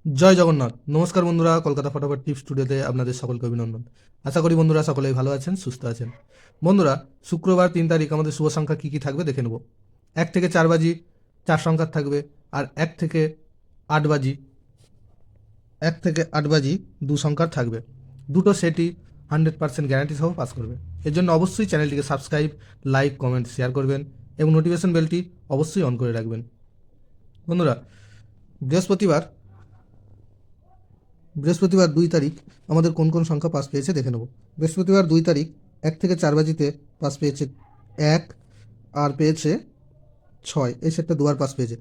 জয় জগন্নাথ। নমস্কার বন্ধুরা, কলকাতা ফটাফট টিপস স্টুডিওতে আপনাদের সকলকে অভিনন্দন। আশা করি বন্ধুরা সকলেই ভালো আছেন, সুস্থ আছেন। বন্ধুরা, শুক্রবার 3 তারিখ আমাদের শুভ সংখ্যা কী কী থাকবে দেখে নেব। 1 থেকে 4 বাজি 4 সংখ্যার থাকবে, আর 1 থেকে 8 বাজি 2 সংখ্যার থাকবে। দুটো সেটই 100% গ্যারান্টি সহ পাস করবে। এর জন্য অবশ্যই চ্যানেলটিকে সাবস্ক্রাইব, লাইক, কমেন্ট, শেয়ার করবেন এবং নোটিফিকেশন বেলটি অবশ্যই অন করে রাখবেন। বন্ধুরা, বৃহস্পতিবার বৃহস্পতিবার 2 তারিখ আমাদের কোন কোন সংখ্যা পাস পেয়েছে দেখে নেব। বৃহস্পতিবার 2 তারিখ 1 থেকে 4 বাজিতে পাস পেয়েছে 1, আর পেয়েছে 6। এই সেটটা দুবার পাস পেয়েছে।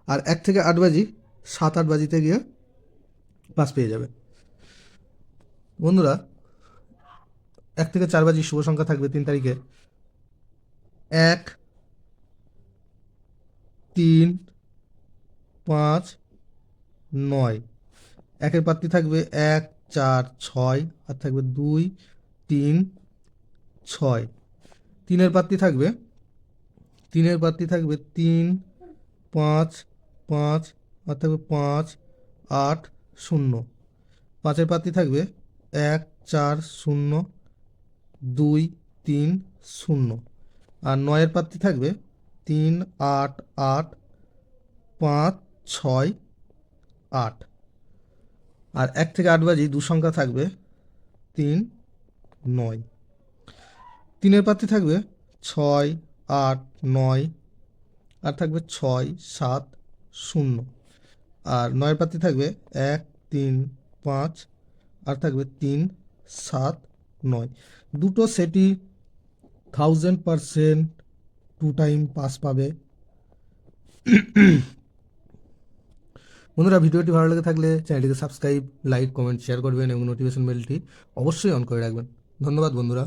আর 1 থেকে 8 বাজি 7-8 বাজিতে গিয়ে পাস পেয়ে যাবে। বন্ধুরা, 1 থেকে 4 বাজি শুভ সংখ্যা থাকবে 3 তারিখে 1, 3, 5, 9। একের পাত্রী থাকবে 1, 4, 6, আর থাকবে 2, 3, 6। তিনের পাত্রী থাকবে 3, 5, 5, আর থাকবে 5, 8, 0। পাঁচের পাত্রী থাকবে 1, 4, 0, 2, 3, 0। আর নয়ের পাত্রী থাকবে 3, 8, 8, 5, 6, 8। আর 1 থেকে 8 বাজি 2 সংখ্যা থাকবে 3, 9। তিনের পাত্রী থাকবে 6, 8, 9, আর থাকবে 6, 7, 0। আর নয়ের পাত্রী থাকবে 1, 3, 5, আর থাকবে 3, 7, 9। দুটো সেটই 1000% 2 টাইম পাস পাবে। বন্ধুরা, ভিডিওটি ভালো লেগে থাকলে চ্যানেলটিকে সাবস্ক্রাইব, লাইক, কমেন্ট, শেয়ার করবেন এবং নোটিফিকেশন বেলটি অবশ্যই অন করে রাখবেন। ধন্যবাদ বন্ধুরা।